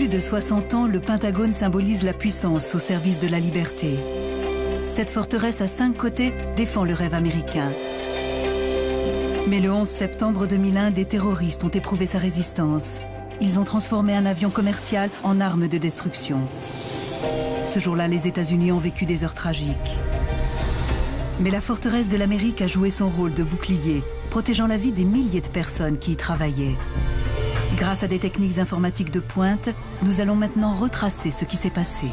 plus de 60 ans, le Pentagone symbolise la puissance au service de la liberté. Cette forteresse à 5 côtés défend le rêve américain. Mais le 11 septembre 2001, des terroristes ont éprouvé sa résistance. Ils ont transformé un avion commercial en arme de destruction. Ce jour-là, les États-Unis ont vécu des heures tragiques. Mais la forteresse de l'Amérique a joué son rôle de bouclier, protégeant la vie des milliers de personnes qui y travaillaient. Grâce à des techniques informatiques de pointe, nous allons maintenant retracer ce qui s'est passé.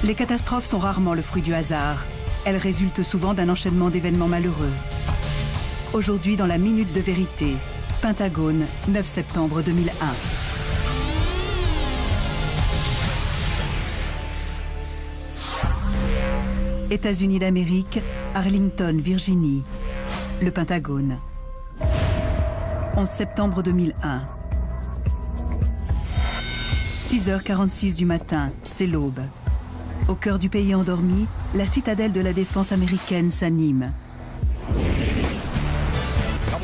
Les catastrophes sont rarement le fruit du hasard. Elles résultent souvent d'un enchaînement d'événements malheureux. Aujourd'hui, dans la Minute de vérité, Pentagone, 9 septembre 2001. États-Unis d'Amérique, Arlington, Virginie. Le Pentagone. 11 septembre 2001. 6h46 du matin, c'est l'aube. Au cœur du pays endormi, la citadelle de la défense américaine s'anime.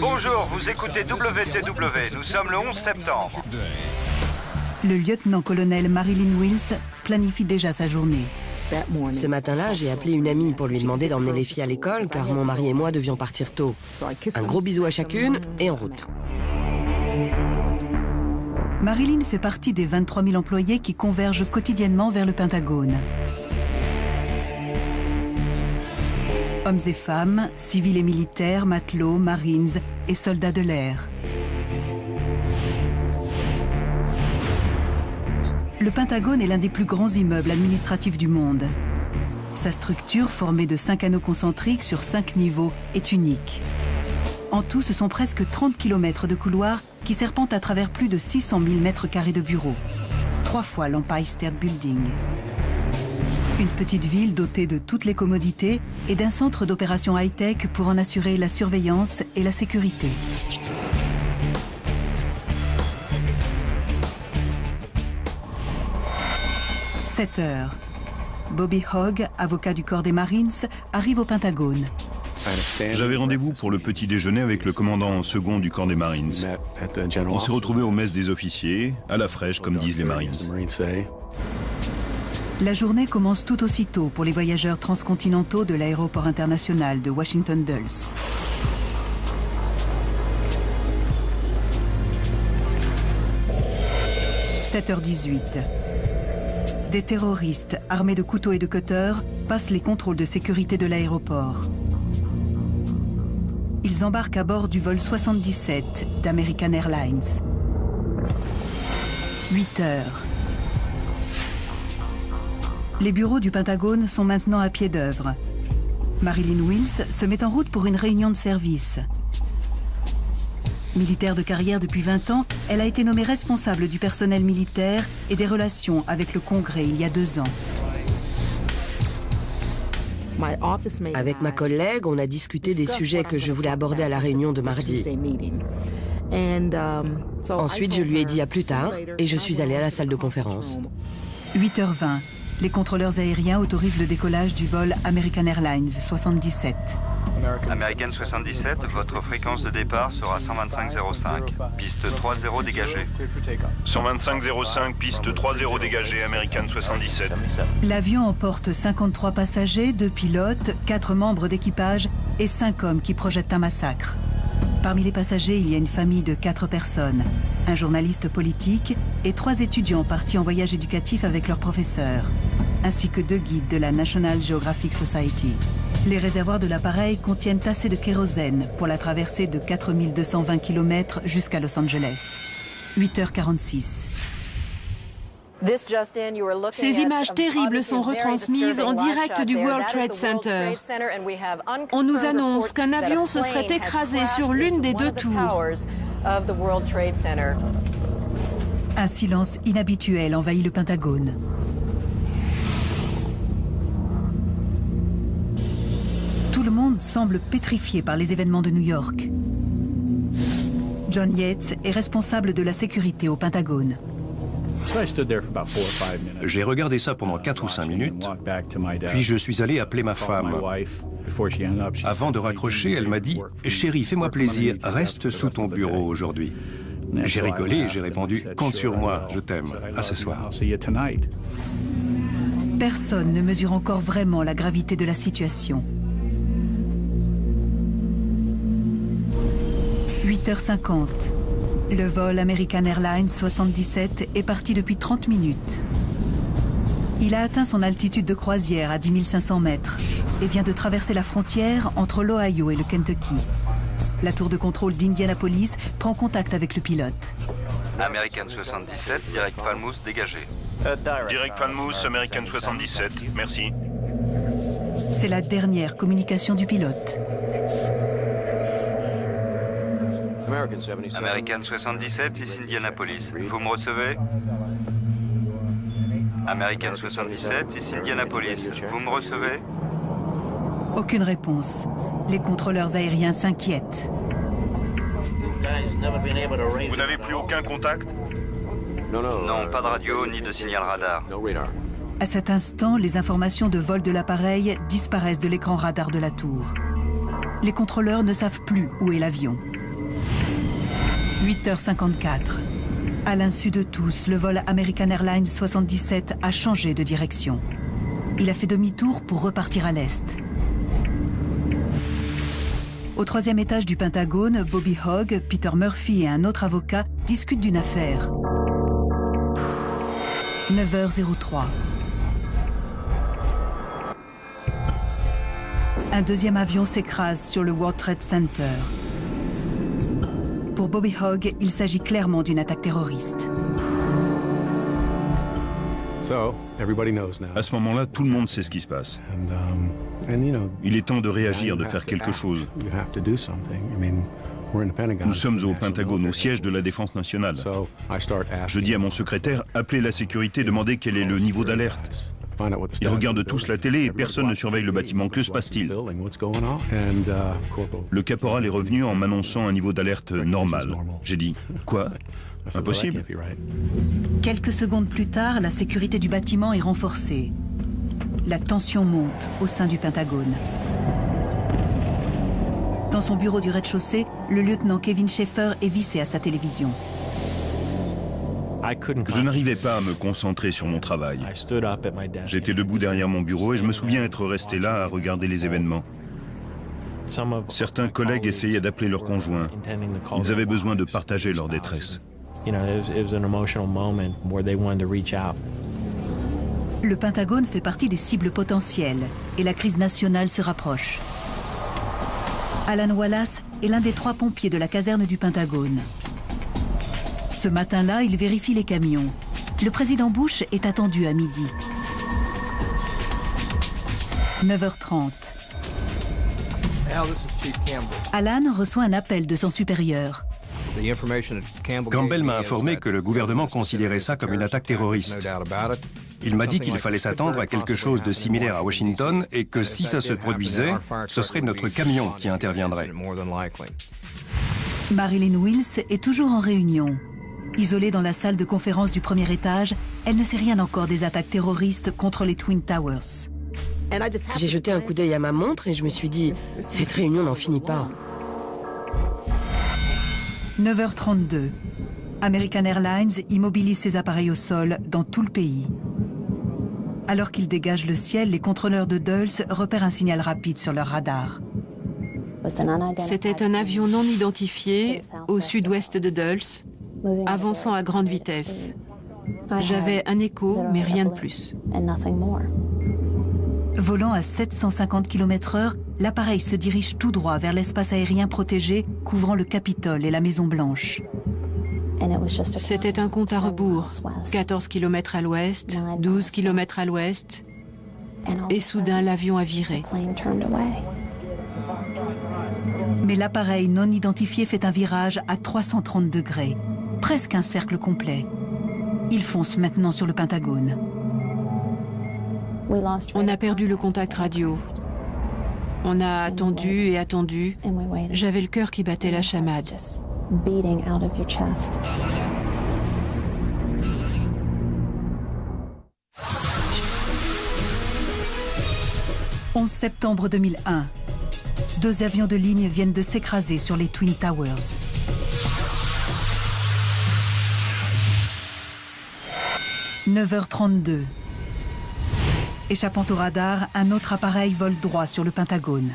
Bonjour, vous écoutez WTW, nous sommes le 11 septembre. Le lieutenant-colonel Marilyn Wills planifie déjà sa journée. Ce matin-là, j'ai appelé une amie pour lui demander d'emmener les filles à l'école car mon mari et moi devions partir tôt. Un gros bisou à chacune et en route. Marilyn fait partie des 23 000 employés qui convergent quotidiennement vers le Pentagone. Hommes et femmes, civils et militaires, matelots, marines et soldats de l'air. Le Pentagone est l'un des plus grands immeubles administratifs du monde. Sa structure, formée de 5 anneaux concentriques sur 5 niveaux, est unique. En tout, ce sont presque 30 km de couloirs qui serpentent à travers plus de 600 000 mètres carrés de bureaux. 3 fois l'Empire State Building. Une petite ville dotée de toutes les commodités et d'un centre d'opération high-tech pour en assurer la surveillance et la sécurité. « 7 heures. Bobby Hogg, avocat du corps des Marines, arrive au Pentagone. J'avais rendez-vous pour le petit déjeuner avec le commandant second du corps des Marines. On s'est retrouvés aux messes des officiers, à la fraîche, comme disent les Marines. La journée commence tout aussitôt pour les voyageurs transcontinentaux de l'aéroport international de Washington Dulles. « 7h18. Des terroristes armés de couteaux et de cutters passent les contrôles de sécurité de l'aéroport. Ils embarquent à bord du vol 77 d'American Airlines. 8 heures. Les bureaux du Pentagone sont maintenant à pied d'œuvre. Marilyn Wills se met en route pour une réunion de service. Militaire de carrière depuis 20 ans, elle a été nommée responsable du personnel militaire et des relations avec le Congrès il y a 2 ans. Avec ma collègue, on a discuté des sujets que je voulais aborder à la réunion de mardi. Ensuite, je lui ai dit à plus tard et je suis allée à la salle de conférence. 8h20. Les contrôleurs aériens autorisent le décollage du vol American Airlines 77. American 77, votre fréquence de départ sera 125,05. Piste 3-0 dégagée. 125,05, piste 3-0 dégagée, American 77. L'avion emporte 53 passagers, 2 pilotes, 4 membres d'équipage et 5 hommes qui projettent un massacre. Parmi les passagers, il y a une famille de 4 personnes, un journaliste politique et 3 étudiants partis en voyage éducatif avec leurs professeurs, ainsi que 2 guides de la National Geographic Society. Les réservoirs de l'appareil contiennent assez de kérosène pour la traversée de 4220 km jusqu'à Los Angeles. 8h46. Ces images terribles sont retransmises en direct du World Trade Center. On nous annonce qu'un avion se serait écrasé sur l'une des 2 tours. Un silence inhabituel envahit le Pentagone. Tout le monde semble pétrifié par les événements de New York. John Yates est responsable de la sécurité au Pentagone. J'ai regardé ça pendant 4 ou 5 minutes, puis je suis allé appeler ma femme. Avant de raccrocher, elle m'a dit « Chérie, fais-moi plaisir, reste sous ton bureau aujourd'hui. » J'ai rigolé et j'ai répondu « Compte sur moi, je t'aime. À ce soir. » Personne ne mesure encore vraiment la gravité de la situation. 8h50. Le vol American Airlines 77 est parti depuis 30 minutes. Il a atteint son altitude de croisière à 10 500 mètres et vient de traverser la frontière entre l'Ohio et le Kentucky. La tour de contrôle d'Indianapolis prend contact avec le pilote. American 77, direct Falmouth, dégagé. Direct Falmouth, American 77, merci. C'est la dernière communication du pilote. American 77, ici Indianapolis. Vous me recevez? American 77, ici Indianapolis. Vous me recevez? Aucune réponse. Les contrôleurs aériens s'inquiètent. Vous n'avez plus aucun contact? Non, pas de radio ni de signal radar. À cet instant, les informations de vol de l'appareil disparaissent de l'écran radar de la tour. Les contrôleurs ne savent plus où est l'avion. 8h54. À l'insu de tous, le vol American Airlines 77 a changé de direction. Il a fait demi-tour pour repartir à l'est. Au 3e étage du Pentagone, Bobby Hogg, Peter Murphy et un autre avocat discutent d'une affaire. 9h03. Un deuxième avion s'écrase sur le World Trade Center. Pour Bobby Hogg, il s'agit clairement d'une attaque terroriste. À ce moment-là, tout le monde sait ce qui se passe. Il est temps de réagir, de faire quelque chose. Nous sommes au Pentagone, au siège de la Défense nationale. Je dis à mon secrétaire, appelez la sécurité, demandez quel est le niveau d'alerte. Ils regardent tous la télé et personne ne surveille le bâtiment. Que se passe-t-il? Le caporal est revenu en m'annonçant un niveau d'alerte normal. J'ai dit, quoi? Impossible. Quelques secondes plus tard, la sécurité du bâtiment est renforcée. La tension monte au sein du Pentagone. Dans son bureau du rez-de-chaussée, le lieutenant Kevin Schaefer est vissé à sa télévision. Je n'arrivais pas à me concentrer sur mon travail. J'étais debout derrière mon bureau et je me souviens être resté là à regarder les événements. Certains collègues essayaient d'appeler leurs conjoints. Ils avaient besoin de partager leur détresse. Le Pentagone fait partie des cibles potentielles et la crise nationale se rapproche. Alan Wallace est l'un des 3 pompiers de la caserne du Pentagone. Ce matin-là, il vérifie les camions. Le président Bush est attendu à midi. 9h30. Alan reçoit un appel de son supérieur. Campbell m'a informé que le gouvernement considérait ça comme une attaque terroriste. Il m'a dit qu'il fallait s'attendre à quelque chose de similaire à Washington et que si ça se produisait, ce serait notre camion qui interviendrait. Marilyn Wills est toujours en réunion. Isolée dans la salle de conférence du 1er étage, elle ne sait rien encore des attaques terroristes contre les Twin Towers. J'ai jeté un coup d'œil à ma montre et je me suis dit, cette réunion n'en finit pas. 9h32. American Airlines immobilise ses appareils au sol dans tout le pays. Alors qu'ils dégagent le ciel, les contrôleurs de Dulles repèrent un signal rapide sur leur radar. C'était un avion non identifié au sud-ouest de Dulles, avançant à grande vitesse. J'avais un écho, mais rien de plus. Volant à 750 km/h, l'appareil se dirige tout droit vers l'espace aérien protégé couvrant le Capitole et la Maison-Blanche. C'était un compte à rebours. 14 km à l'ouest, 12 km à l'ouest, et soudain l'avion a viré. Mais l'appareil non identifié fait un virage à 330 degrés, presque un cercle complet. Il fonce maintenant sur le Pentagone. On a perdu le contact radio. On a attendu et attendu. J'avais le cœur qui battait la chamade. 11 septembre 2001. 2 avions de ligne viennent de s'écraser sur les Twin Towers. « 9h32. Échappant au radar, un autre appareil vole droit sur le Pentagone.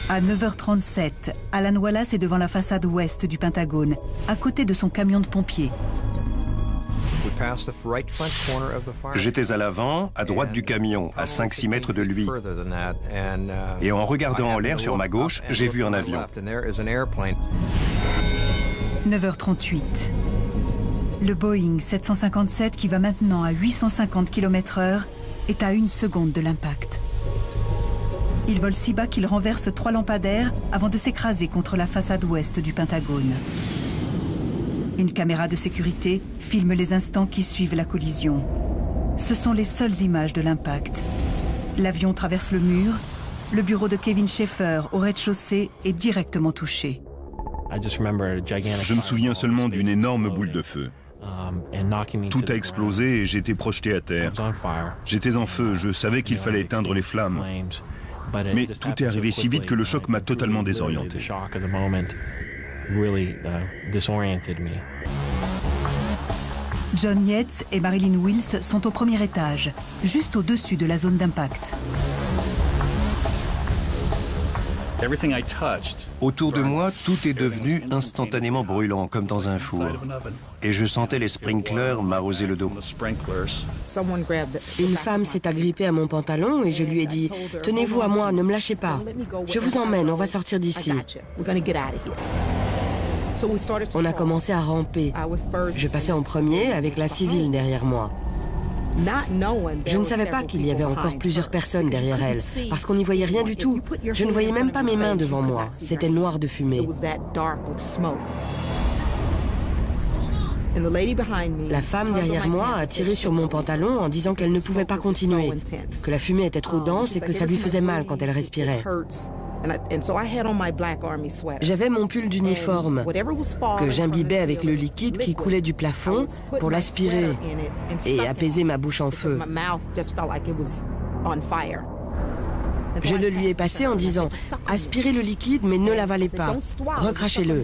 À 9h37, Alan Wallace est devant la façade ouest du Pentagone, à côté de son camion de pompiers. J'étais à l'avant, à droite du camion, à 5-6 mètres de lui. Et en regardant en l'air sur ma gauche, j'ai vu un avion. 9h38. Le Boeing 757, qui va maintenant à 850 km/h, est à 1 seconde de l'impact. Il vole si bas qu'il renverse 3 lampadaires avant de s'écraser contre la façade ouest du Pentagone. Une caméra de sécurité filme les instants qui suivent la collision. Ce sont les seules images de l'impact. L'avion traverse le mur. Le bureau de Kevin Schaefer au rez-de-chaussée est directement touché. Je me souviens seulement d'une énorme boule de feu. Tout a explosé et j'ai été projeté à terre. J'étais en feu, je savais qu'il fallait éteindre les flammes. Mais tout est arrivé si vite que le choc m'a totalement désorienté. John Yates et Marilyn Wills sont au premier étage, juste au-dessus de la zone d'impact. Autour de moi, tout est devenu instantanément brûlant, comme dans un four. Et je sentais les sprinklers m'arroser le dos. Une femme s'est agrippée à mon pantalon et je lui ai dit « Tenez-vous à moi, ne me lâchez pas. Je vous emmène, on va sortir d'ici. » On a commencé à ramper. Je passais en premier avec la civile derrière moi. Je ne savais pas qu'il y avait encore plusieurs personnes derrière elle, parce qu'on n'y voyait rien du tout. Je ne voyais même pas mes mains devant moi. C'était noir de fumée. La femme derrière moi a tiré sur mon pantalon en disant qu'elle ne pouvait pas continuer, que la fumée était trop dense et que ça lui faisait mal quand elle respirait. J'avais mon pull d'uniforme que j'imbibais avec le liquide qui coulait du plafond pour l'aspirer et apaiser ma bouche en feu. Je le lui ai passé en disant « Aspirez le liquide mais ne l'avalez pas, recrachez-le ».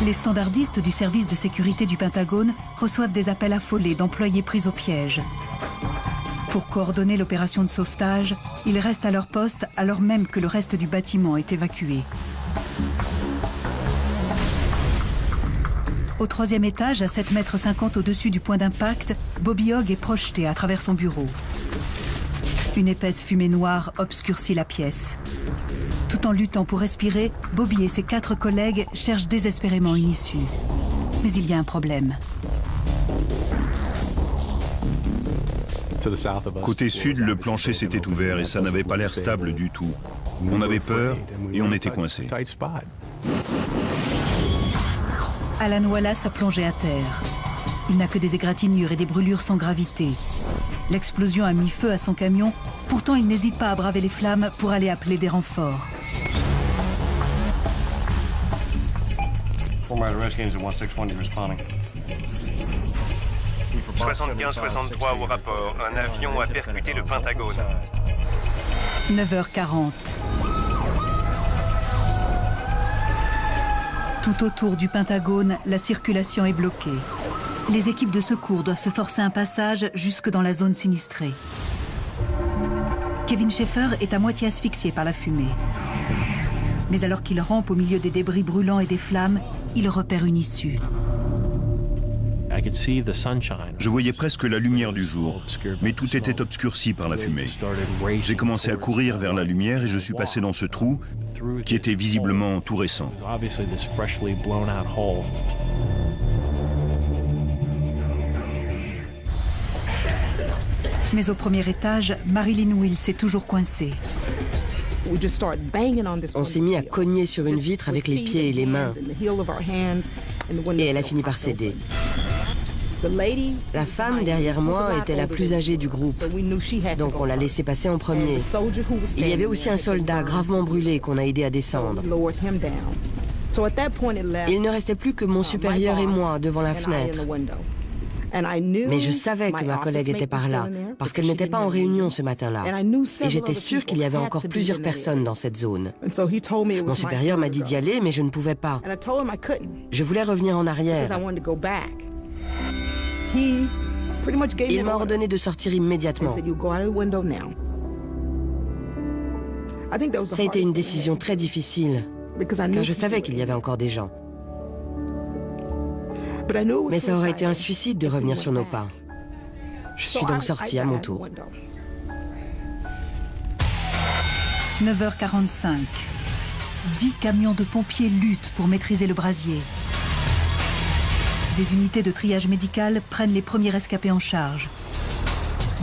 Les standardistes du service de sécurité du Pentagone reçoivent des appels affolés d'employés pris au piège. Pour coordonner l'opération de sauvetage, ils restent à leur poste alors même que le reste du bâtiment est évacué. Au 3e étage, à 7,50 m au-dessus du point d'impact, Bobby Hogg est projeté à travers son bureau. Une épaisse fumée noire obscurcit la pièce. Tout en luttant pour respirer, Bobby et ses 4 collègues cherchent désespérément une issue. Mais il y a un problème. Côté sud, le plancher s'était ouvert et ça n'avait pas l'air stable du tout. On avait peur et on était coincés. Alan Wallace a plongé à terre. Il n'a que des égratignures et des brûlures sans gravité. L'explosion a mis feu à son camion, pourtant il n'hésite pas à braver les flammes pour aller appeler des renforts. Fort Myers Rescue Engine 161 responding. 75-63 au rapport. Un avion a percuté le Pentagone. 9h40. Tout autour du Pentagone, la circulation est bloquée. Les équipes de secours doivent se forcer un passage jusque dans la zone sinistrée. Kevin Schaefer est à moitié asphyxié par la fumée. Mais alors qu'il rampe au milieu des débris brûlants et des flammes, il repère une issue. Je voyais presque la lumière du jour, mais tout était obscurci par la fumée. J'ai commencé à courir vers la lumière et je suis passé dans ce trou qui était visiblement tout récent. Mais au premier étage, Marilyn Wills est toujours coincée. On s'est mis à cogner sur une vitre avec les pieds et les mains. Et elle a fini par céder. La femme derrière moi était la plus âgée du groupe, donc on l'a laissée passer en premier. Il y avait aussi un soldat gravement brûlé qu'on a aidé à descendre. Il ne restait plus que mon supérieur et moi devant la fenêtre. Mais je savais que ma collègue était par là, parce qu'elle n'était pas en réunion ce matin-là. Et j'étais sûre qu'il y avait encore plusieurs personnes dans cette zone. Mon supérieur m'a dit d'y aller, mais je ne pouvais pas. Je voulais revenir en arrière. Il m'a ordonné de sortir immédiatement. Ça a été une décision très difficile, car je savais qu'il y avait encore des gens. Mais ça aurait été un suicide de revenir sur nos pas. Je suis donc sortie à mon tour. 9h45. 10 camions de pompiers luttent pour maîtriser le brasier. Des unités de triage médical prennent les premiers rescapés en charge.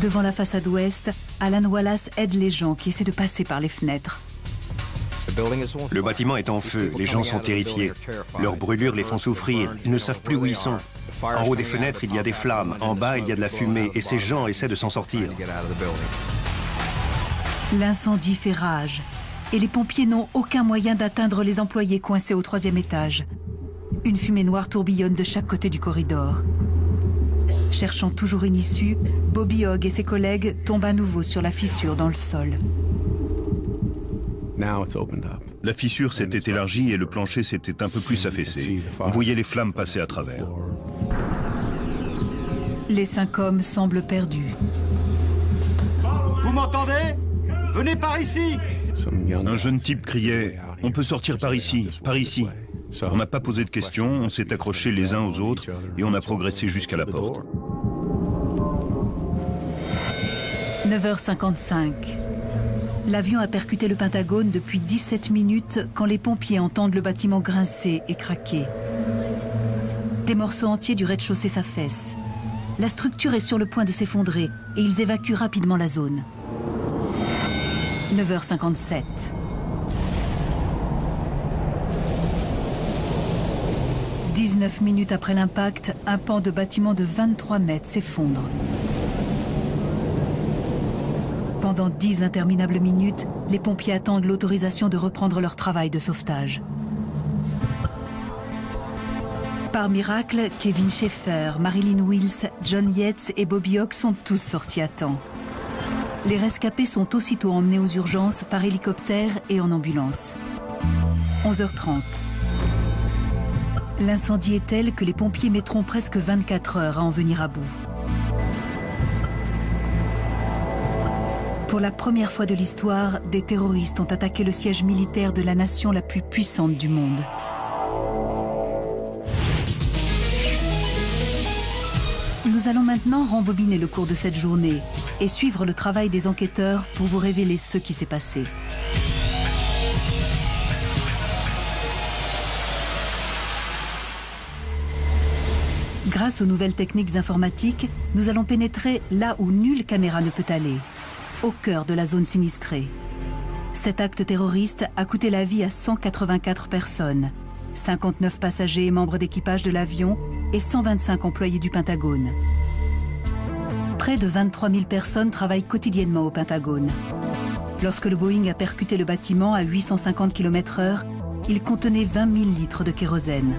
Devant la façade ouest, Alan Wallace aide les gens qui essaient de passer par les fenêtres. Le bâtiment est en feu, les gens sont terrifiés. Leurs brûlures les font souffrir, ils ne savent plus où ils sont. En haut des fenêtres, il y a des flammes, en bas, il y a de la fumée, et ces gens essaient de s'en sortir. L'incendie fait rage, et les pompiers n'ont aucun moyen d'atteindre les employés coincés au 3e étage. Une fumée noire tourbillonne de chaque côté du corridor. Cherchant toujours une issue, Bobby Hogg et ses collègues tombent à nouveau sur la fissure dans le sol. La fissure s'était élargie et le plancher s'était un peu plus affaissé. On voyait les flammes passer à travers. Les 5 hommes semblent perdus. Vous m'entendez? Venez par ici! Un jeune type criait « On peut sortir par ici, par ici ». On n'a pas posé de questions, on s'est accrochés les uns aux autres et on a progressé jusqu'à la porte. 9h55. L'avion a percuté le Pentagone depuis 17 minutes quand les pompiers entendent le bâtiment grincer et craquer. Des morceaux entiers du rez-de-chaussée s'affaissent. La structure est sur le point de s'effondrer et ils évacuent rapidement la zone. 9h57. « 19 minutes après l'impact, un pan de bâtiment de 23 mètres s'effondre. Pendant 10 interminables minutes, les pompiers attendent l'autorisation de reprendre leur travail de sauvetage. Par miracle, Kevin Schaeffer, Marilyn Wills, John Yates et Bobby Hogg sont tous sortis à temps. Les rescapés sont aussitôt emmenés aux urgences par hélicoptère et en ambulance. 11h30. L'incendie est tel que les pompiers mettront presque 24 heures à en venir à bout. Pour la première fois de l'histoire, des terroristes ont attaqué le siège militaire de la nation la plus puissante du monde. Nous allons maintenant rembobiner le cours de cette journée et suivre le travail des enquêteurs pour vous révéler ce qui s'est passé. Grâce aux nouvelles techniques informatiques, nous allons pénétrer là où nulle caméra ne peut aller, au cœur de la zone sinistrée. Cet acte terroriste a coûté la vie à 184 personnes, 59 passagers et membres d'équipage de l'avion et 125 employés du Pentagone. Près de 23 000 personnes travaillent quotidiennement au Pentagone. Lorsque le Boeing a percuté le bâtiment à 850 km/h, il contenait 20 000 litres de kérosène.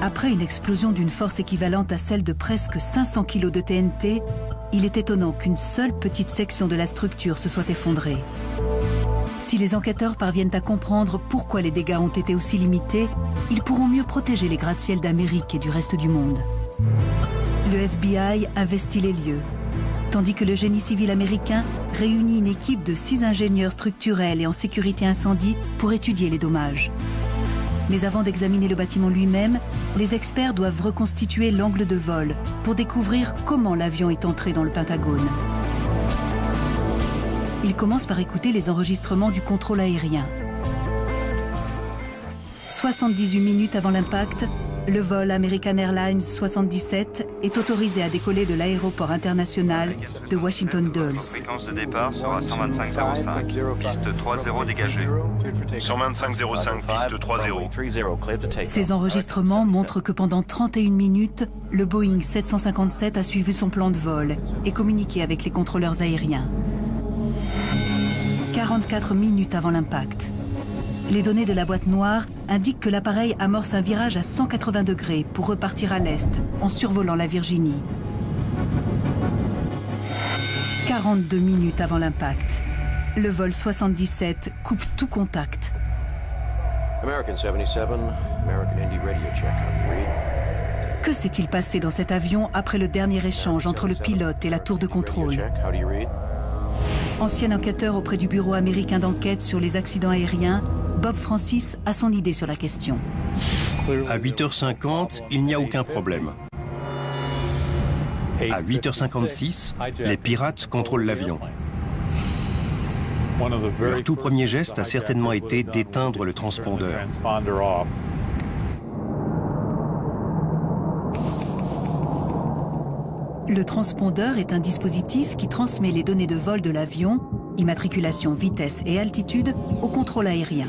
Après une explosion d'une force équivalente à celle de presque 500 kg de TNT, il est étonnant qu'une seule petite section de la structure se soit effondrée. Si les enquêteurs parviennent à comprendre pourquoi les dégâts ont été aussi limités, ils pourront mieux protéger les gratte-ciel d'Amérique et du reste du monde. Le FBI investit les lieux, tandis que le génie civil américain réunit une équipe de 6 ingénieurs structurels et en sécurité incendie pour étudier les dommages. Mais avant d'examiner le bâtiment lui-même, les experts doivent reconstituer l'angle de vol pour découvrir comment l'avion est entré dans le Pentagone. Ils commencent par écouter les enregistrements du contrôle aérien. 78 minutes avant l'impact, le vol American Airlines 77 est autorisé à décoller de l'aéroport international de Washington Dulles. Votre fréquence de départ sera 125.05, piste 3.0 dégagée. 125.05, piste 3.0. Ces enregistrements montrent que pendant 31 minutes, le Boeing 757 a suivi son plan de vol et communiqué avec les contrôleurs aériens. 44 minutes avant l'impact, Les données de la boîte noire indiquent que l'appareil amorce un virage à 180 degrés pour repartir à l'est, en survolant la Virginie. 42 minutes avant l'impact, le vol 77 coupe tout contact. American 77, American Indy radio check. How do you read? Que s'est-il passé dans cet avion après le dernier échange entre le pilote et la tour de contrôle? Ancien enquêteur auprès du Bureau américain d'enquête sur les accidents aériens, Bob Francis a son idée sur la question. À 8h50, il n'y a aucun problème. À 8h56, les pirates contrôlent l'avion. Leur tout premier geste a certainement été d'éteindre le transpondeur. Le transpondeur est un dispositif qui transmet les données de vol de l'avion, immatriculation, vitesse et altitude, au contrôle aérien.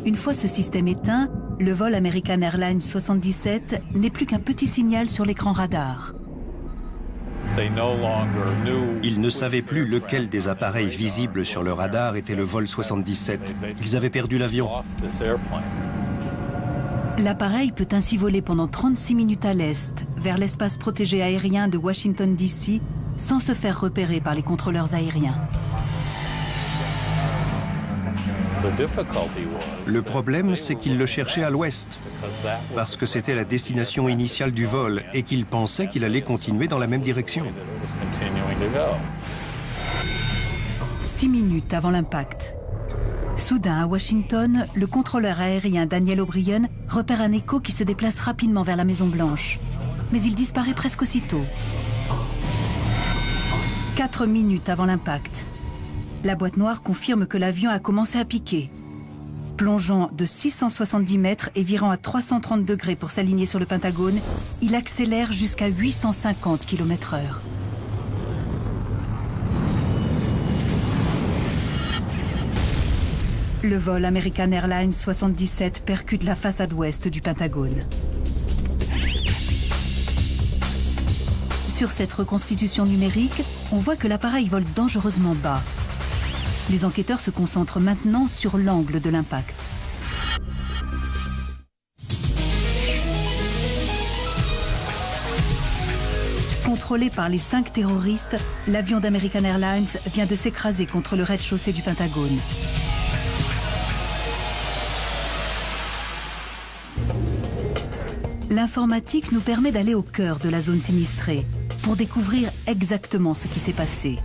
Une fois ce système éteint, le vol American Airlines 77 n'est plus qu'un petit signal sur l'écran radar. Ils ne savaient plus lequel des appareils visibles sur le radar était le vol 77. Ils avaient perdu l'avion. L'appareil peut ainsi voler pendant 36 minutes à l'est, vers l'espace protégé aérien de Washington, D.C., sans se faire repérer par les contrôleurs aériens. Le problème, c'est qu'ils le cherchaient à l'ouest, parce que c'était la destination initiale du vol et qu'ils pensaient qu'il allait continuer dans la même direction. 6 minutes avant l'impact. Soudain, à Washington, le contrôleur aérien Daniel O'Brien repère un écho qui se déplace rapidement vers la Maison-Blanche. Mais il disparaît presque aussitôt. 4 minutes avant l'impact. La boîte noire confirme que l'avion a commencé à piquer. Plongeant de 670 mètres et virant à 330 degrés pour s'aligner sur le Pentagone, il accélère jusqu'à 850 km/h. Le vol American Airlines 77 percute la façade ouest du Pentagone. Sur cette reconstitution numérique, on voit que l'appareil vole dangereusement bas. Les enquêteurs se concentrent maintenant sur l'angle de l'impact. Contrôlé par les 5 terroristes, l'avion d'American Airlines vient de s'écraser contre le rez-de-chaussée du Pentagone. L'informatique nous permet d'aller au cœur de la zone sinistrée pour découvrir exactement ce qui s'est passé.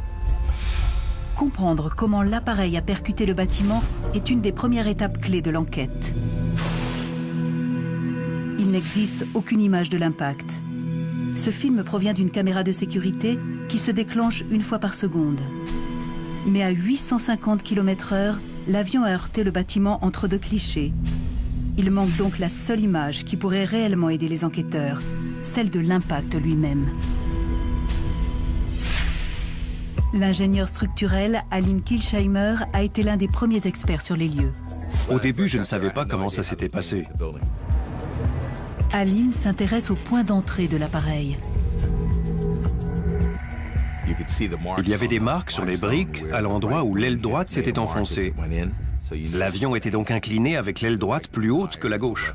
Comprendre comment l'appareil a percuté le bâtiment est une des premières étapes clés de l'enquête. Il n'existe aucune image de l'impact. Ce film provient d'une caméra de sécurité qui se déclenche une fois par seconde. Mais à 850 km/h, l'avion a heurté le bâtiment entre 2 clichés. Il manque donc la seule image qui pourrait réellement aider les enquêteurs, celle de l'impact lui-même. L'ingénieur structurel Aline Kilsheimer a été l'un des premiers experts sur les lieux. Au début, je ne savais pas comment ça s'était passé. Aline s'intéresse au point d'entrée de l'appareil. Il y avait des marques sur les briques à l'endroit où l'aile droite s'était enfoncée. L'avion était donc incliné avec l'aile droite plus haute que la gauche.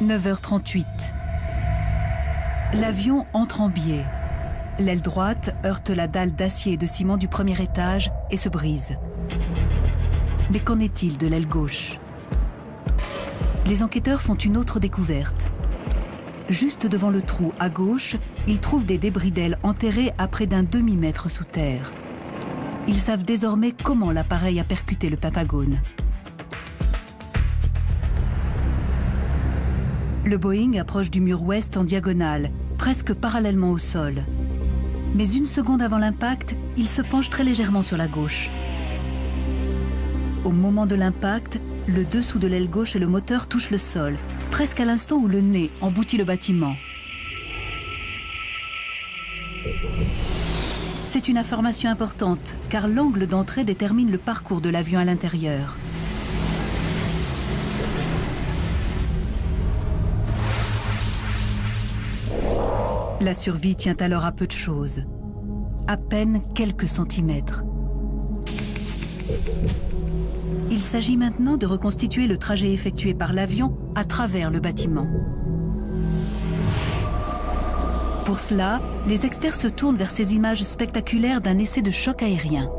9h38. L'avion entre en biais. L'aile droite heurte la dalle d'acier et de ciment du premier étage et se brise. Mais qu'en est-il de l'aile gauche? Les enquêteurs font une autre découverte. Juste devant le trou à gauche, ils trouvent des débris d'aile enterrés à près d'un demi-mètre sous terre. Ils savent désormais comment l'appareil a percuté le Pentagone. Le Boeing approche du mur ouest en diagonale, presque parallèlement au sol. Mais une seconde avant l'impact, il se penche très légèrement sur la gauche. Au moment de l'impact, le dessous de l'aile gauche et le moteur touchent le sol, presque à l'instant où le nez emboutit le bâtiment. C'est une information importante, car l'angle d'entrée détermine le parcours de l'avion à l'intérieur. La survie tient alors à peu de choses, à peine quelques centimètres. Il s'agit maintenant de reconstituer le trajet effectué par l'avion à travers le bâtiment. Pour cela, les experts se tournent vers ces images spectaculaires d'un essai de choc aérien.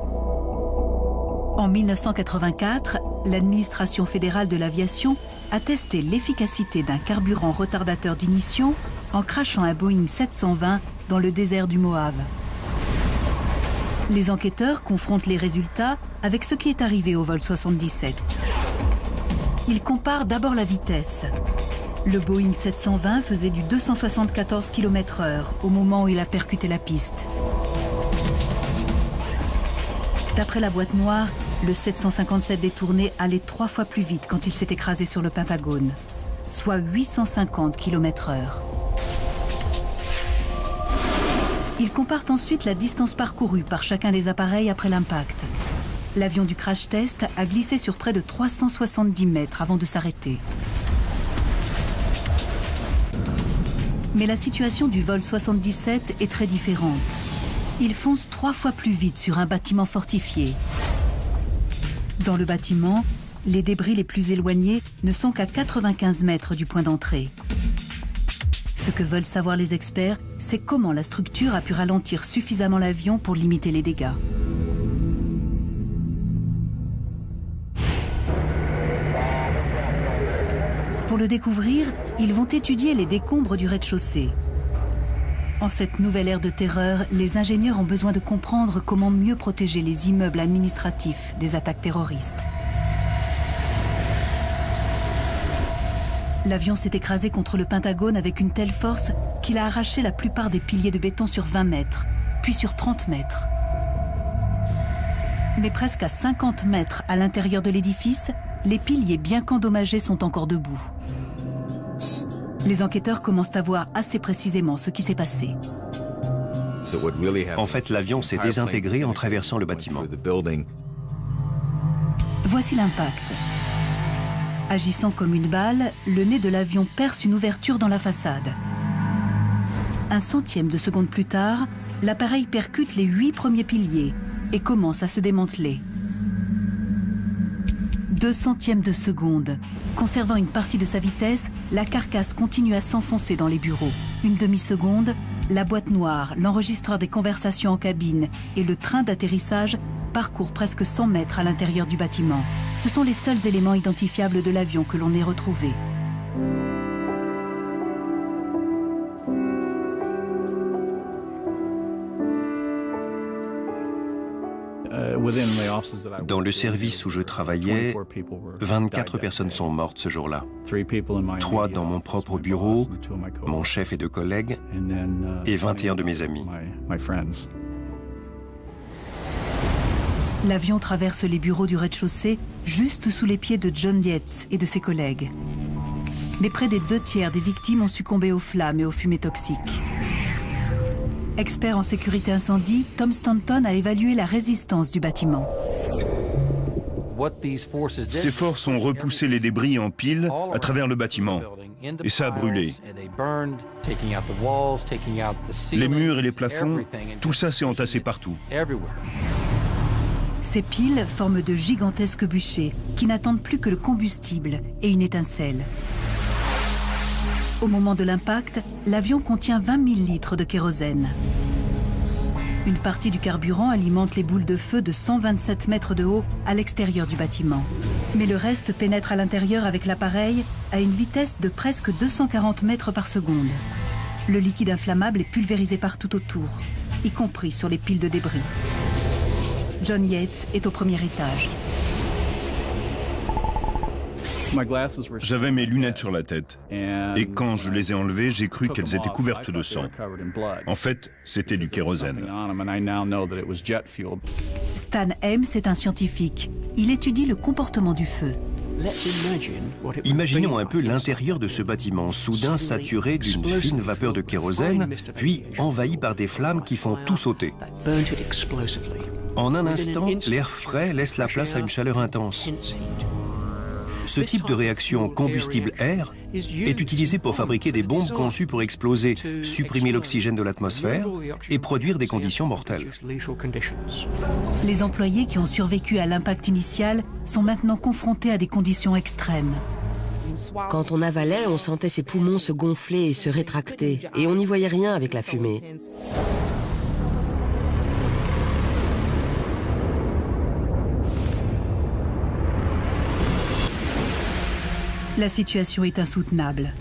En 1984, l'administration fédérale de l'aviation a testé l'efficacité d'un carburant retardateur d'ignition en crachant un Boeing 720 dans le désert du Moab. Les enquêteurs confrontent les résultats avec ce qui est arrivé au vol 77. Ils comparent d'abord la vitesse. Le Boeing 720 faisait du 274 km/h au moment où il a percuté la piste. D'après la boîte noire, le 757 détourné allait 3 fois plus vite quand il s'est écrasé sur le Pentagone, soit 850 km/h. Ils comparent ensuite la distance parcourue par chacun des appareils après l'impact. L'avion du crash test a glissé sur près de 370 mètres avant de s'arrêter. Mais la situation du vol 77 est très différente. Il fonce 3 fois plus vite sur un bâtiment fortifié. Dans le bâtiment, les débris les plus éloignés ne sont qu'à 95 mètres du point d'entrée. Ce que veulent savoir les experts, c'est comment la structure a pu ralentir suffisamment l'avion pour limiter les dégâts. Pour le découvrir, ils vont étudier les décombres du rez-de-chaussée. En cette nouvelle ère de terreur, les ingénieurs ont besoin de comprendre comment mieux protéger les immeubles administratifs des attaques terroristes. L'avion s'est écrasé contre le Pentagone avec une telle force qu'il a arraché la plupart des piliers de béton sur 20 mètres, puis sur 30 mètres. Mais presque à 50 mètres à l'intérieur de l'édifice, les piliers bien qu'endommagés sont encore debout. Les enquêteurs commencent à voir assez précisément ce qui s'est passé. En fait, l'avion s'est désintégré en traversant le bâtiment. Voici l'impact. Agissant comme une balle, le nez de l'avion perce une ouverture dans la façade. 1/100 de seconde plus tard, l'appareil percute les 8 premiers piliers et commence à se démanteler. 2/100 de seconde. Conservant une partie de sa vitesse, la carcasse continue à s'enfoncer dans les bureaux. Une demi-seconde, la boîte noire, l'enregistreur des conversations en cabine et le train d'atterrissage parcourent presque 100 mètres à l'intérieur du bâtiment. Ce sont les seuls éléments identifiables de l'avion que l'on ait retrouvés. Dans le service où je travaillais, 24 personnes sont mortes ce jour-là. 3 dans mon propre bureau, mon chef et 2 collègues, et 21 de mes amis. L'avion traverse les bureaux du rez-de-chaussée juste sous les pieds de John Yates et de ses collègues. Mais près des 2/3 des victimes ont succombé aux flammes et aux fumées toxiques. Expert en sécurité incendie, Tom Stanton a évalué la résistance du bâtiment. Ces forces ont repoussé les débris en piles à travers le bâtiment. Et ça a brûlé. Les murs et les plafonds, tout ça s'est entassé partout. Ces piles forment de gigantesques bûchers qui n'attendent plus que le combustible et une étincelle. Au moment de l'impact, l'avion contient 20 000 litres de kérosène. Une partie du carburant alimente les boules de feu de 127 mètres de haut à l'extérieur du bâtiment. Mais le reste pénètre à l'intérieur avec l'appareil à une vitesse de presque 240 mètres par seconde. Le liquide inflammable est pulvérisé partout autour, y compris sur les piles de débris. John Yates est au premier étage. J'avais mes lunettes sur la tête. Et quand je les ai enlevées, j'ai cru qu'elles étaient couvertes de sang. En fait, c'était du kérosène. Stan Ames est un scientifique. Il étudie le comportement du feu. Imaginons un peu l'intérieur de ce bâtiment, soudain saturé d'une fine vapeur de kérosène, puis envahi par des flammes qui font tout sauter. En un instant, l'air frais laisse la place à une chaleur intense. Ce type de réaction combustible-air est utilisé pour fabriquer des bombes conçues pour exploser, supprimer l'oxygène de l'atmosphère et produire des conditions mortelles. Les employés qui ont survécu à l'impact initial sont maintenant confrontés à des conditions extrêmes. Quand on avalait, on sentait ses poumons se gonfler et se rétracter, et on n'y voyait rien avec la fumée. La situation est insoutenable.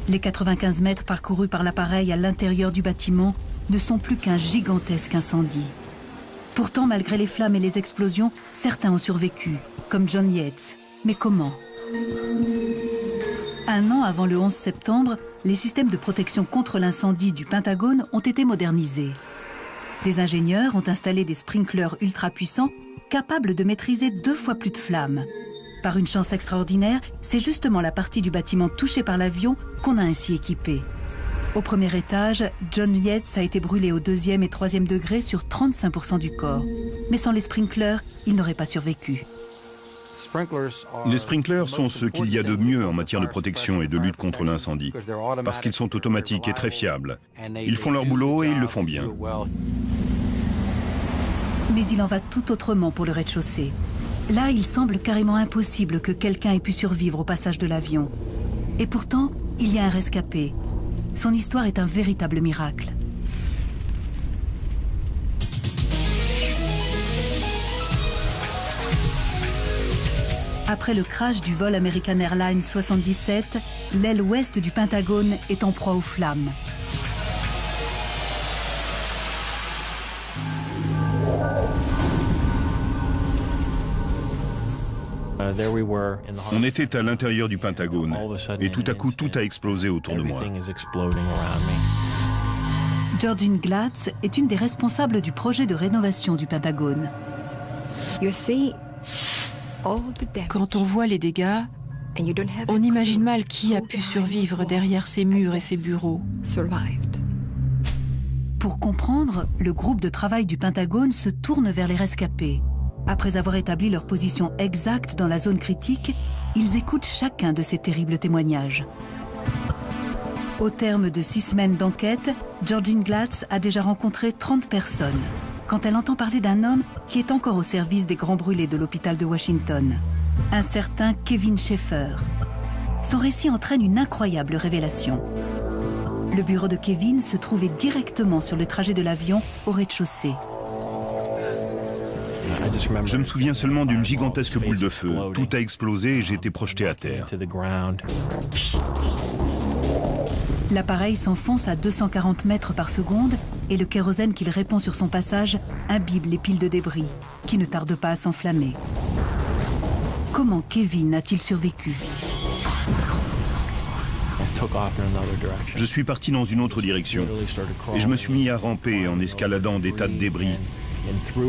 Les 95 mètres parcourus par l'appareil à l'intérieur du bâtiment ne sont plus qu'un gigantesque incendie. Pourtant, malgré les flammes et les explosions, certains ont survécu, comme John Yates. Mais comment ? Un an avant le 11 septembre, les systèmes de protection contre l'incendie du Pentagone ont été modernisés. Des ingénieurs ont installé des sprinklers ultra puissants capables de maîtriser 2 fois plus de flammes. Par une chance extraordinaire, c'est justement la partie du bâtiment touchée par l'avion qu'on a ainsi équipée. Au premier étage, John Yates a été brûlé au 2e et 3e degré sur 35% du corps. Mais sans les sprinklers, il n'aurait pas survécu. Les sprinklers sont ce qu'il y a de mieux en matière de protection et de lutte contre l'incendie, parce qu'ils sont automatiques et très fiables. Ils font leur boulot et ils le font bien. Mais il en va tout autrement pour le rez-de-chaussée. Là, il semble carrément impossible que quelqu'un ait pu survivre au passage de l'avion. Et pourtant, il y a un rescapé. Son histoire est un véritable miracle. Après le crash du vol American Airlines 77, l'aile ouest du Pentagone est en proie aux flammes. On était à l'intérieur du Pentagone et tout à coup, tout a explosé autour de moi. Georgine Glatz est une des responsables du projet de rénovation du Pentagone. Quand on voit les dégâts, on imagine mal qui a pu survivre derrière ces murs et ces bureaux. Pour comprendre, le groupe de travail du Pentagone se tourne vers les rescapés. Après avoir établi leur position exacte dans la zone critique, ils écoutent chacun de ces terribles témoignages. Au terme de 6 semaines d'enquête, Georgine Glatz a déjà rencontré 30 personnes, quand elle entend parler d'un homme qui est encore au service des grands brûlés de l'hôpital de Washington, un certain Kevin Schaefer. Son récit entraîne une incroyable révélation. Le bureau de Kevin se trouvait directement sur le trajet de l'avion au rez-de-chaussée. Je me souviens seulement d'une gigantesque boule de feu. Tout a explosé et j'ai été projeté à terre. L'appareil s'enfonce à 240 mètres par seconde et le kérosène qu'il répand sur son passage imbibe les piles de débris, qui ne tardent pas à s'enflammer. Comment Kevin a-t-il survécu ? Je suis parti dans une autre direction et je me suis mis à ramper en escaladant des tas de débris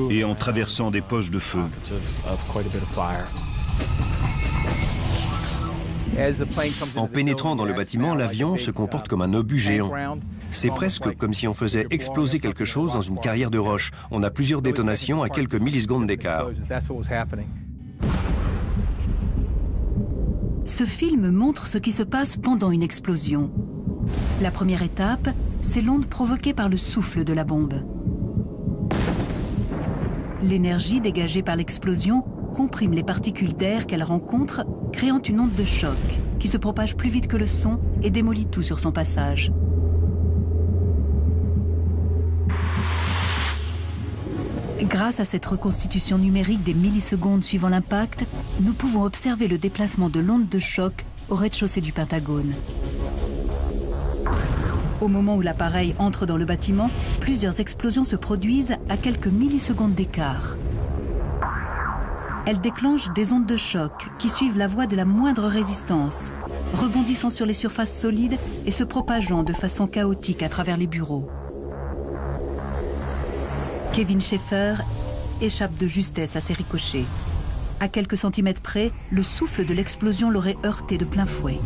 et en traversant des poches de feu. En pénétrant dans le bâtiment, l'avion se comporte comme un obus géant. C'est presque comme si on faisait exploser quelque chose dans une carrière de roche. On a plusieurs détonations à quelques millisecondes d'écart. Ce film montre ce qui se passe pendant une explosion. La première étape, c'est l'onde provoquée par le souffle de la bombe. L'énergie dégagée par l'explosion comprime les particules d'air qu'elle rencontre, créant une onde de choc qui se propage plus vite que le son et démolit tout sur son passage. Grâce à cette reconstitution numérique des millisecondes suivant l'impact, nous pouvons observer le déplacement de l'onde de choc au rez-de-chaussée du Pentagone. Au moment où l'appareil entre dans le bâtiment, plusieurs explosions se produisent à quelques millisecondes d'écart. Elles déclenchent des ondes de choc qui suivent la voie de la moindre résistance, rebondissant sur les surfaces solides et se propageant de façon chaotique à travers les bureaux. Kevin Schaefer échappe de justesse à ces ricochets. À quelques centimètres près, le souffle de l'explosion l'aurait heurté de plein fouet.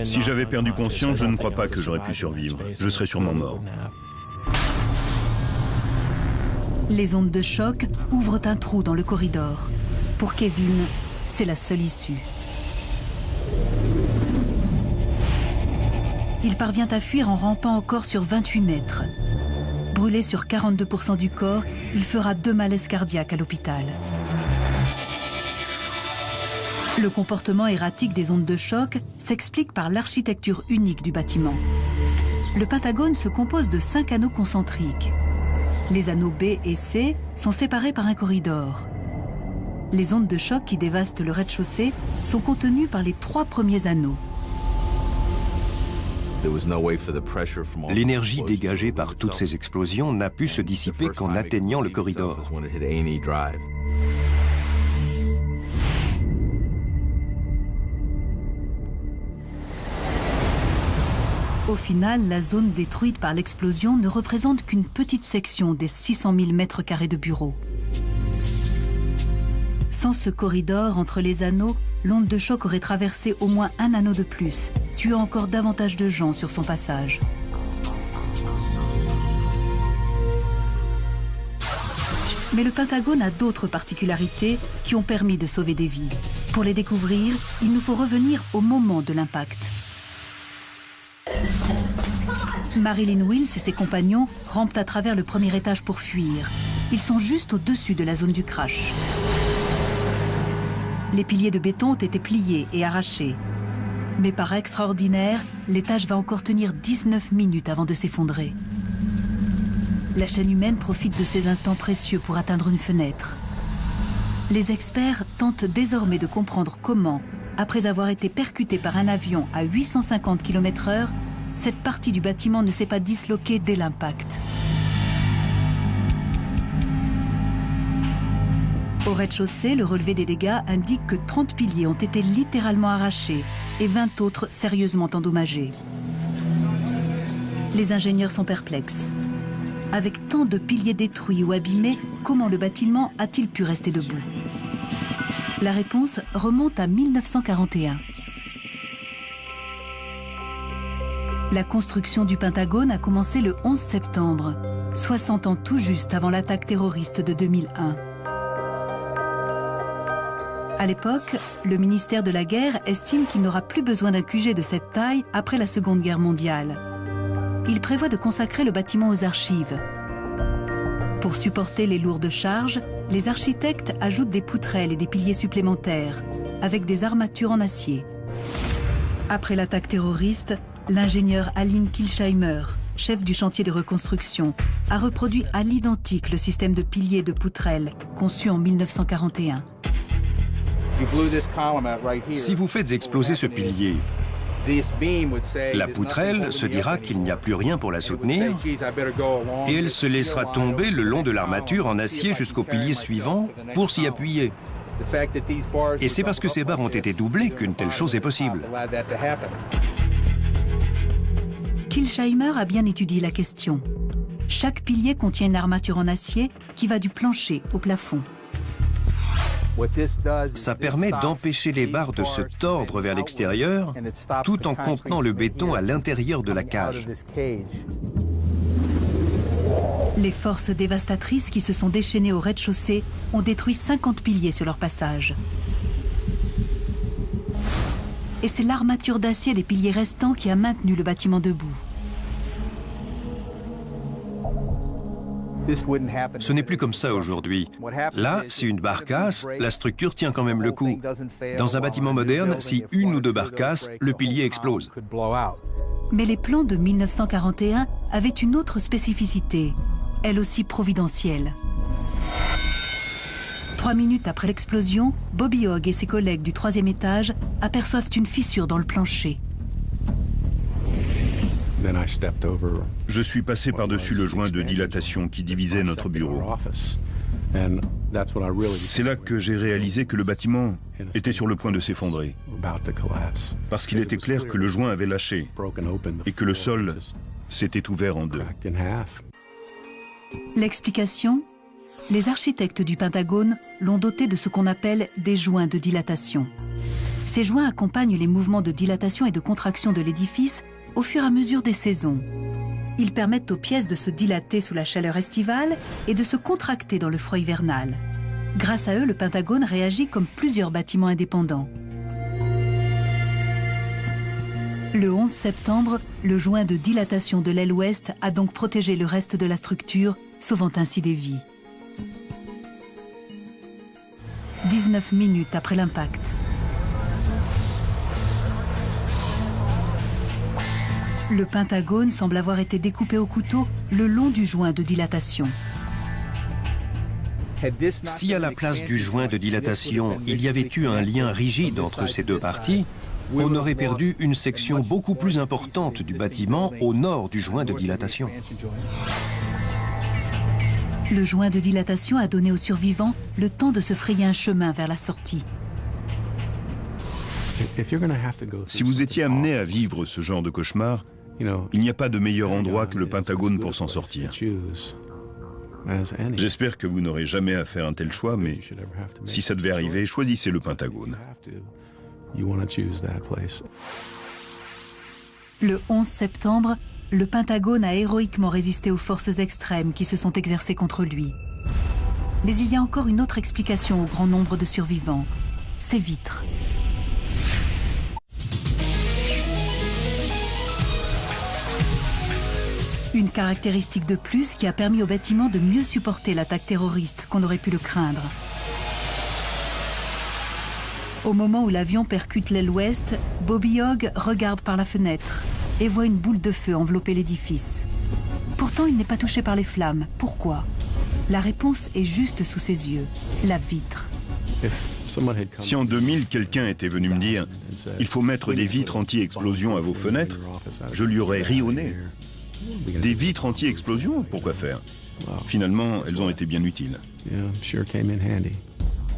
Si j'avais perdu conscience, je ne crois pas que j'aurais pu survivre. Je serais sûrement mort. Les ondes de choc ouvrent un trou dans le corridor. Pour Kevin, c'est la seule issue. Il parvient à fuir en rampant encore sur 28 mètres. Brûlé sur 42% du corps, il fera 2 malaises cardiaques à l'hôpital. Le comportement erratique des ondes de choc s'explique par l'architecture unique du bâtiment. Le Pentagone se compose de 5 anneaux concentriques. Les anneaux B et C sont séparés par un corridor. Les ondes de choc qui dévastent le rez-de-chaussée sont contenues par les 3 premiers anneaux. L'énergie dégagée par toutes ces explosions n'a pu se dissiper qu'en atteignant le corridor. Au final, la zone détruite par l'explosion ne représente qu'une petite section des 600 000 mètres carrés de bureaux. Sans ce corridor entre les anneaux, l'onde de choc aurait traversé au moins un anneau de plus, tuant encore davantage de gens sur son passage. Mais le Pentagone a d'autres particularités qui ont permis de sauver des vies. Pour les découvrir, il nous faut revenir au moment de l'impact. Marilyn Wills et ses compagnons rampent à travers le premier étage pour fuir. Ils sont juste au-dessus de la zone du crash. Les piliers de béton ont été pliés et arrachés. Mais par extraordinaire, l'étage va encore tenir 19 minutes avant de s'effondrer. La chaîne humaine profite de ces instants précieux pour atteindre une fenêtre. Les experts tentent désormais de comprendre comment, après avoir été percuté par un avion à 850 km/h, cette partie du bâtiment ne s'est pas disloquée dès l'impact. Au rez-de-chaussée, le relevé des dégâts indique que 30 piliers ont été littéralement arrachés et 20 autres sérieusement endommagés. Les ingénieurs sont perplexes. Avec tant de piliers détruits ou abîmés, comment le bâtiment a-t-il pu rester debout? La réponse remonte à 1941. La construction du Pentagone a commencé le 11 septembre, 60 ans tout juste avant l'attaque terroriste de 2001. À l'époque, le ministère de la Guerre estime qu'il n'aura plus besoin d'un QG de cette taille après la Seconde Guerre mondiale. Il prévoit de consacrer le bâtiment aux archives. Pour supporter les lourdes charges, les architectes ajoutent des poutrelles et des piliers supplémentaires, avec des armatures en acier. Après l'attaque terroriste, l'ingénieur Aline Kilsheimer, chef du chantier de reconstruction, a reproduit à l'identique le système de piliers et de poutrelles conçu en 1941. Si vous faites exploser ce pilier, la poutrelle se dira qu'il n'y a plus rien pour la soutenir et elle se laissera tomber le long de l'armature en acier jusqu'au pilier suivant pour s'y appuyer. Et c'est parce que ces barres ont été doublées qu'une telle chose est possible. Kilsheimer a bien étudié la question. Chaque pilier contient une armature en acier qui va du plancher au plafond. Ça permet d'empêcher les barres de se tordre vers l'extérieur tout en contenant le béton à l'intérieur de la cage. Les forces dévastatrices qui se sont déchaînées au rez-de-chaussée ont détruit 50 piliers sur leur passage. Et c'est l'armature d'acier des piliers restants qui a maintenu le bâtiment debout. Ce n'est plus comme ça aujourd'hui. Là, si une barre casse, la structure tient quand même le coup. Dans un bâtiment moderne, si une ou deux barres cassent, le pilier explose. Mais les plans de 1941 avaient une autre spécificité, elle aussi providentielle. 3 minutes après l'explosion, Bobby Hogg et ses collègues du 3e étage aperçoivent une fissure dans le plancher. Je suis passé par-dessus le joint de dilatation qui divisait notre bureau. C'est là que j'ai réalisé que le bâtiment était sur le point de s'effondrer. Parce qu'il était clair que le joint avait lâché et que le sol s'était ouvert en deux. L'explication ? Les architectes du Pentagone l'ont doté de ce qu'on appelle des joints de dilatation. Ces joints accompagnent les mouvements de dilatation et de contraction de l'édifice au fur et à mesure des saisons. Ils permettent aux pièces de se dilater sous la chaleur estivale et de se contracter dans le froid hivernal. Grâce à eux, le Pentagone réagit comme plusieurs bâtiments indépendants. Le 11 septembre, le joint de dilatation de l'aile ouest a donc protégé le reste de la structure, sauvant ainsi des vies. 19 minutes après l'impact. Le Pentagone semble avoir été découpé au couteau le long du joint de dilatation. Si à la place du joint de dilatation, il y avait eu un lien rigide entre ces deux parties, on aurait perdu une section beaucoup plus importante du bâtiment au nord du joint de dilatation. Le joint de dilatation a donné aux survivants le temps de se frayer un chemin vers la sortie. Si vous étiez amené à vivre ce genre de cauchemar, il n'y a pas de meilleur endroit que le Pentagone pour s'en sortir. J'espère que vous n'aurez jamais à faire un tel choix, mais si ça devait arriver, choisissez le Pentagone. Le 11 septembre, le Pentagone a héroïquement résisté aux forces extrêmes qui se sont exercées contre lui. Mais il y a encore une autre explication au grand nombre de survivants, ces vitres. Une caractéristique de plus qui a permis au bâtiment de mieux supporter l'attaque terroriste qu'on aurait pu le craindre. Au moment où l'avion percute l'aile ouest, Bobby Hogg regarde par la fenêtre et voit une boule de feu envelopper l'édifice. Pourtant, il n'est pas touché par les flammes. Pourquoi? La réponse est juste sous ses yeux, la vitre. Si en 2000, quelqu'un était venu me dire « Il faut mettre des vitres anti-explosion à vos fenêtres », je lui aurais ri au nez. Des vitres anti-explosion, pourquoi faire? Finalement, elles ont été bien utiles.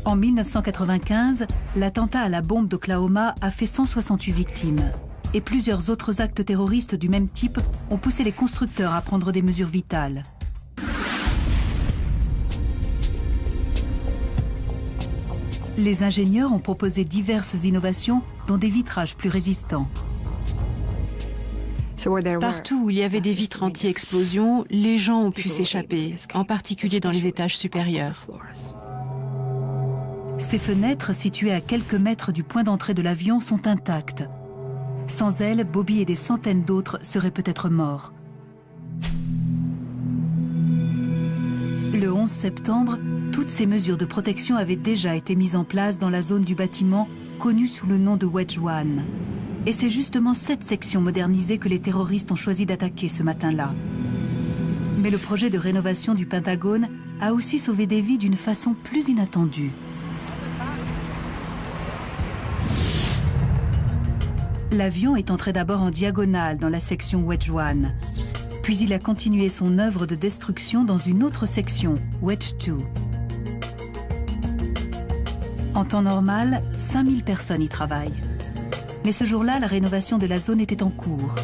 En 1995, l'attentat à la bombe d'Oklahoma a fait 168 victimes. Et plusieurs autres actes terroristes du même type ont poussé les constructeurs à prendre des mesures vitales. Les ingénieurs ont proposé diverses innovations, dont des vitrages plus résistants. Partout où il y avait des vitres anti-explosion, les gens ont pu s'échapper, en particulier dans les étages supérieurs. Ces fenêtres, situées à quelques mètres du point d'entrée de l'avion, sont intactes. Sans elles, Bobby et des centaines d'autres seraient peut-être morts. Le 11 septembre, toutes ces mesures de protection avaient déjà été mises en place dans la zone du bâtiment connue sous le nom de Wedge One. Et c'est justement cette section modernisée que les terroristes ont choisi d'attaquer ce matin-là. Mais le projet de rénovation du Pentagone a aussi sauvé des vies d'une façon plus inattendue. L'avion est entré d'abord en diagonale dans la section Wedge One. Puis il a continué son œuvre de destruction dans une autre section, Wedge 2. En temps normal, 5000 personnes y travaillent. Mais ce jour-là, la rénovation de la zone était en cours.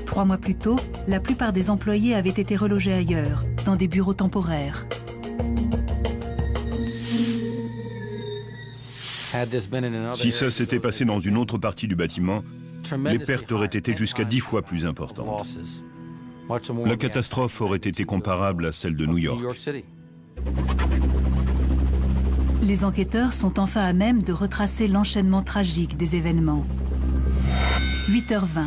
3 mois plus tôt, la plupart des employés avaient été relogés ailleurs, dans des bureaux temporaires. Si ça s'était passé dans une autre partie du bâtiment, les pertes auraient été jusqu'à 10 fois plus importantes. La catastrophe aurait été comparable à celle de New York. Les enquêteurs sont enfin à même de retracer l'enchaînement tragique des événements. 8h20.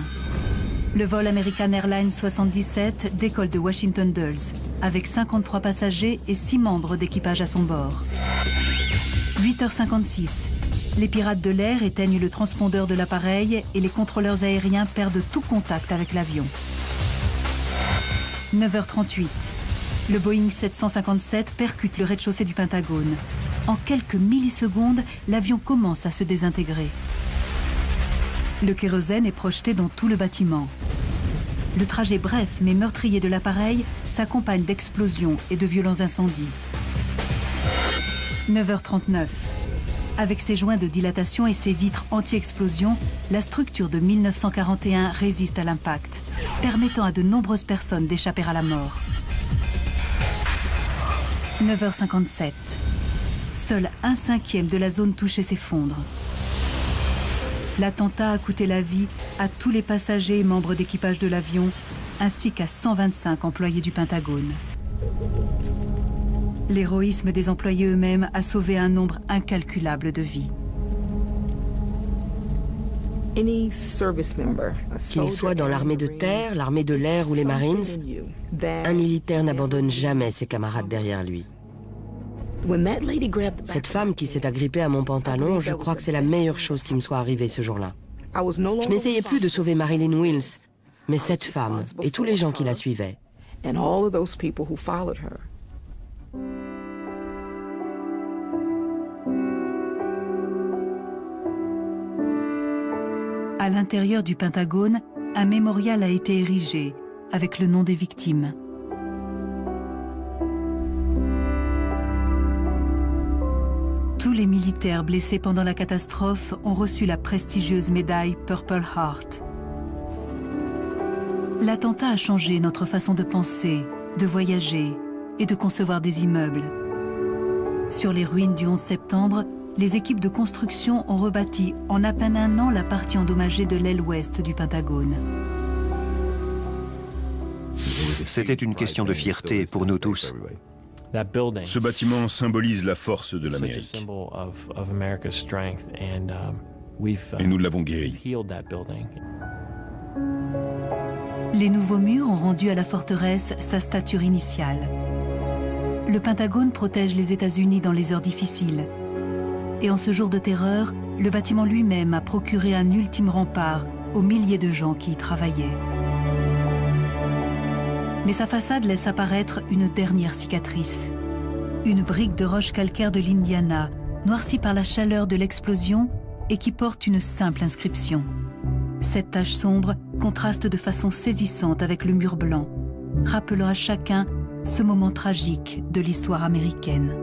Le vol American Airlines 77 décolle de Washington Dulles, avec 53 passagers et 6 membres d'équipage à son bord. 8h56. Les pirates de l'air éteignent le transpondeur de l'appareil et les contrôleurs aériens perdent tout contact avec l'avion. 9h38. Le Boeing 757 percute le rez-de-chaussée du Pentagone. En quelques millisecondes, l'avion commence à se désintégrer. Le kérosène est projeté dans tout le bâtiment. Le trajet bref mais meurtrier de l'appareil s'accompagne d'explosions et de violents incendies. 9h39. Avec ses joints de dilatation et ses vitres anti-explosion, la structure de 1941 résiste à l'impact, permettant à de nombreuses personnes d'échapper à la mort. 9h57. Seul 1/5 de la zone touchée s'effondre. L'attentat a coûté la vie à tous les passagers et membres d'équipage de l'avion, ainsi qu'à 125 employés du Pentagone. L'héroïsme des employés eux-mêmes a sauvé un nombre incalculable de vies. Qu'il soit dans l'armée de terre, l'armée de l'air ou les Marines, un militaire n'abandonne jamais ses camarades derrière lui. Cette femme qui s'est agrippée à mon pantalon, je crois que c'est la meilleure chose qui me soit arrivée ce jour-là. Je n'essayais plus de sauver Marilyn Wills, mais cette femme et tous les gens qui la suivaient. À l'intérieur du Pentagone, un mémorial a été érigé avec le nom des victimes. Tous les militaires blessés pendant la catastrophe ont reçu la prestigieuse médaille Purple Heart. L'attentat a changé notre façon de penser, de voyager et de concevoir des immeubles. Sur les ruines du 11 septembre, les équipes de construction ont rebâti en à peine un an la partie endommagée de l'aile ouest du Pentagone. C'était une question de fierté pour nous tous. Ce bâtiment symbolise la force de l'Amérique. Et nous l'avons guéri. Les nouveaux murs ont rendu à la forteresse sa stature initiale. Le Pentagone protège les États-Unis dans les heures difficiles. Et en ce jour de terreur, le bâtiment lui-même a procuré un ultime rempart aux milliers de gens qui y travaillaient. Mais sa façade laisse apparaître une dernière cicatrice. Une brique de roche calcaire de l'Indiana, noircie par la chaleur de l'explosion et qui porte une simple inscription. Cette tache sombre contraste de façon saisissante avec le mur blanc, rappelant à chacun ce moment tragique de l'histoire américaine.